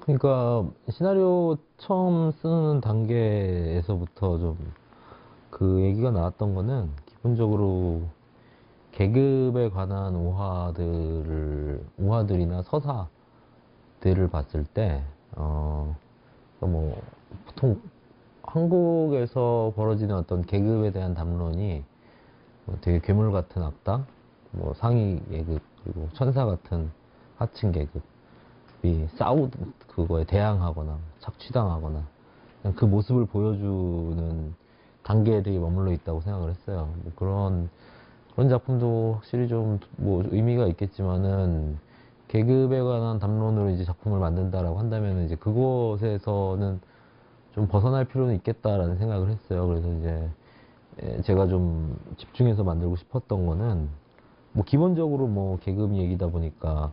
그러니까 시나리오 처음 쓰는 단계에서부터 좀 그 얘기가 나왔던 거는 기본적으로 계급에 관한 우화들이나 서사들을 봤을 때, 그러니까 뭐, 보통 한국에서 벌어지는 어떤 계급에 대한 담론이 뭐 되게 괴물 같은 악당, 뭐 상위 계급, 그리고 천사 같은 하층 계급, 이 그거에 대항하거나 착취당하거나 그냥 그 모습을 보여주는 단계에 되게 머물러 있다고 생각을 했어요. 뭐 그런 작품도 확실히 좀 뭐 의미가 있겠지만은 계급에 관한 담론으로 이제 작품을 만든다라고 한다면 이제 그곳에서는 좀 벗어날 필요는 있겠다라는 생각을 했어요. 그래서 이제 제가 좀 집중해서 만들고 싶었던 거는 뭐 기본적으로 뭐 계급 얘기다 보니까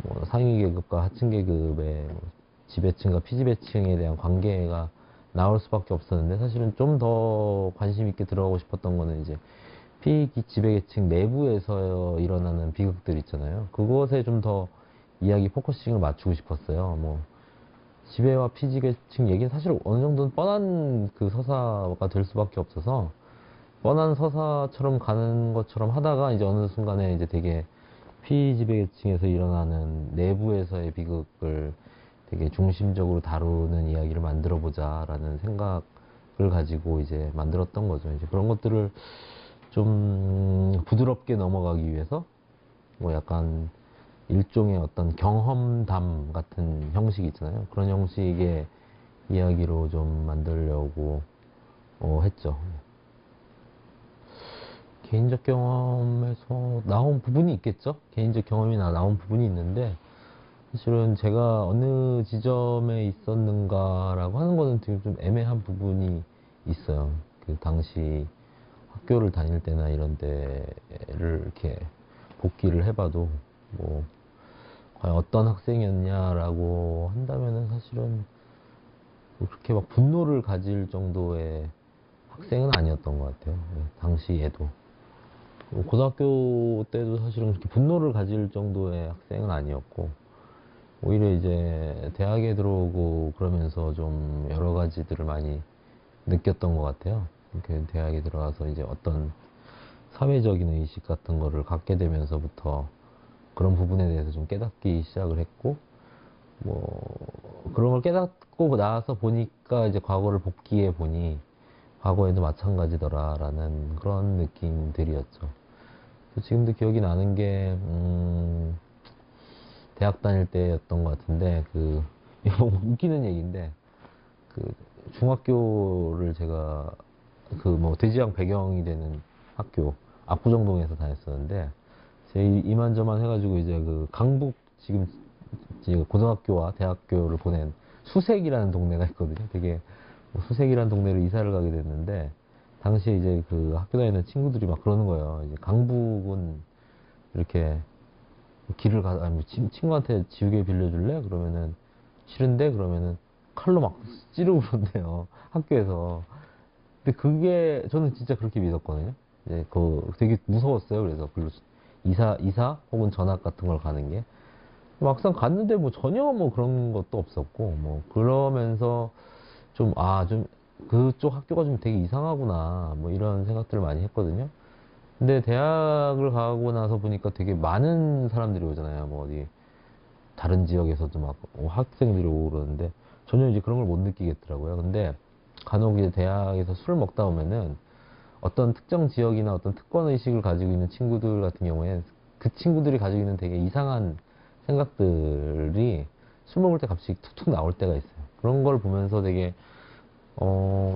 뭐 상위 계급과 하층 계급의 뭐 지배층과 피지배층에 대한 관계가 나올 수밖에 없었는데 사실은 좀 더 관심 있게 들어가고 싶었던 거는 이제 피지배계층 내부에서 일어나는 비극들 있잖아요. 그것에 좀 더 이야기 포커싱을 맞추고 싶었어요. 뭐 지배와 피지계층 얘기는 사실 어느 정도는 뻔한 그 서사가 될 수밖에 없어서 뻔한 서사처럼 가는 것처럼 하다가 이제 어느 순간에 이제 되게 피지배계층에서 일어나는 내부에서의 비극을 되게 중심적으로 다루는 이야기를 만들어 보자라는 생각을 가지고 이제 만들었던 거죠. 이제 그런 것들을 좀 부드럽게 넘어가기 위해서 뭐 약간 일종의 어떤 경험담 같은 형식이 있잖아요. 그런 형식의 이야기로 좀 만들려고 했죠. 개인적 경험에서 나온 부분이 있겠죠? 개인적 경험이 나온 부분이 있는데, 사실은 제가 어느 지점에 있었는가라고 하는 거는 되게 좀 애매한 부분이 있어요. 그 당시 학교를 다닐 때나 이런 데를 이렇게 복기를 해봐도, 뭐, 과연 어떤 학생이었냐라고 한다면은 사실은 그렇게 막 분노를 가질 정도의 학생은 아니었던 것 같아요. 당시에도. 고등학교 때도 사실은 그렇게 분노를 가질 정도의 학생은 아니었고, 오히려 이제 대학에 들어오고 그러면서 좀 여러 가지들을 많이 느꼈던 것 같아요. 이렇게 대학에 들어가서 이제 어떤 사회적인 의식 같은 거를 갖게 되면서부터 그런 부분에 대해서 좀 깨닫기 시작을 했고, 뭐, 그런 걸 깨닫고 나서 보니까 이제 과거를 복귀해 보니 과거에도 마찬가지더라라는 그런 느낌들이었죠. 지금도 기억이 나는 게, 대학 다닐 때였던 것 같은데, 이거 웃기는 얘기인데, 그, 중학교를 제가, 뭐, 대지양 배경이 되는 학교, 압구정동에서 다녔었는데, 제 이만저만 해가지고 이제 강북, 지금 고등학교와 대학교를 보낸 수색이라는 동네가 있거든요. 되게, 뭐 수색이라는 동네로 이사를 가게 됐는데, 당시에 이제 학교 다니는 친구들이 막 그러는 거예요. 이제 강북은 이렇게 길을 아니, 친구한테 지우개 빌려줄래? 그러면은, 싫은데? 그러면은, 칼로 막 찌르고 그런대요. 학교에서. 근데 그게, 저는 진짜 그렇게 믿었거든요. 이제 되게 무서웠어요. 그래서, 이사 혹은 전학 같은 걸 가는 게. 막상 갔는데 뭐 전혀 뭐 그런 것도 없었고, 뭐, 그러면서 좀, 그쪽 학교가 좀 되게 이상하구나. 뭐 이런 생각들을 많이 했거든요. 근데 대학을 가고 나서 보니까 되게 많은 사람들이 오잖아요. 뭐 어디 다른 지역에서도 막 학생들이 오고 그러는데 전혀 이제 그런 걸 못 느끼겠더라고요. 근데 간혹 이제 대학에서 술을 먹다 보면은 어떤 특정 지역이나 어떤 특권 의식을 가지고 있는 친구들 같은 경우에 그 친구들이 가지고 있는 되게 이상한 생각들이 술 먹을 때 갑자기 툭툭 나올 때가 있어요. 그런 걸 보면서 되게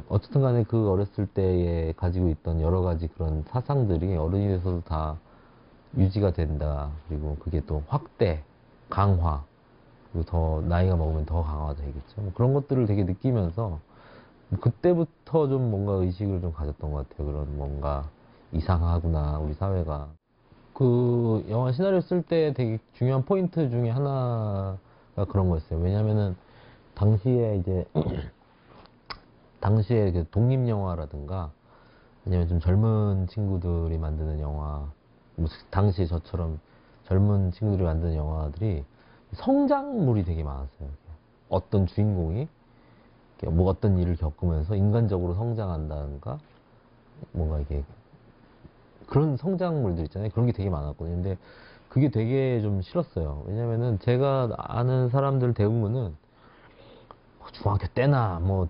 어쨌든 간에 그 어렸을 때에 가지고 있던 여러 가지 그런 사상들이 어른이 돼서도 다 유지가 된다. 그리고 그게 또 확대, 강화, 그리고 더 나이가 먹으면 더 강화되겠죠. 뭐 그런 것들을 되게 느끼면서 그때부터 좀 뭔가 의식을 좀 가졌던 것 같아요. 그런 뭔가 이상하구나, 우리 사회가. 그 영화 시나리오 쓸 때 되게 중요한 포인트 중에 하나가 그런 거였어요. 왜냐면은 당시에 이제 당시에 그 독립영화라든가 아니면 좀 젊은 친구들이 만드는 영화, 뭐 당시 저처럼 젊은 친구들이 만드는 영화들이 성장물이 되게 많았어요. 어떤 주인공이 뭐 어떤 일을 겪으면서 인간적으로 성장한다든가 뭔가 이게 그런 성장물들 있잖아요. 그런 게 되게 많았거든요. 근데 그게 되게 좀 싫었어요. 왜냐면은 제가 아는 사람들 대부분은 뭐 중학교 때나 뭐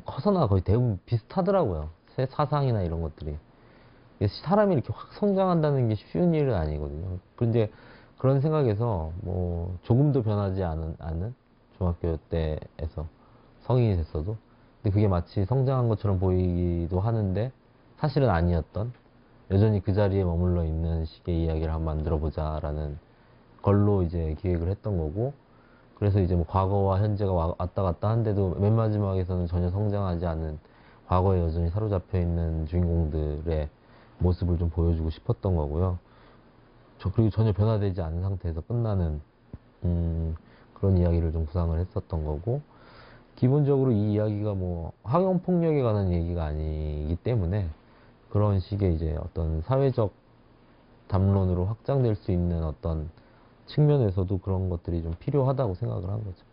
커서나 거의 대부분 비슷하더라고요. 사상이나 이런 것들이. 사람이 이렇게 확 성장한다는 게 쉬운 일은 아니거든요. 그런데 그런 생각에서 뭐 조금도 변하지 않은 중학교 때에서 성인이 됐어도 근데 그게 마치 성장한 것처럼 보이기도 하는데 사실은 아니었던 여전히 그 자리에 머물러 있는 식의 이야기를 한번 만들어 보자라는 걸로 이제 기획을 했던 거고 그래서 이제 뭐 과거와 현재가 왔다 갔다 한데도 맨 마지막에서는 전혀 성장하지 않은 과거에 여전히 사로잡혀 있는 주인공들의 모습을 좀 보여주고 싶었던 거고요. 그리고 전혀 변화되지 않은 상태에서 끝나는 그런 이야기를 좀 구상을 했었던 거고 기본적으로 이 이야기가 뭐 학용 폭력에 관한 얘기가 아니기 때문에 그런 식의 이제 어떤 사회적 담론으로 확장될 수 있는 어떤 측면에서도 그런 것들이 좀 필요하다고 생각을 한 거죠.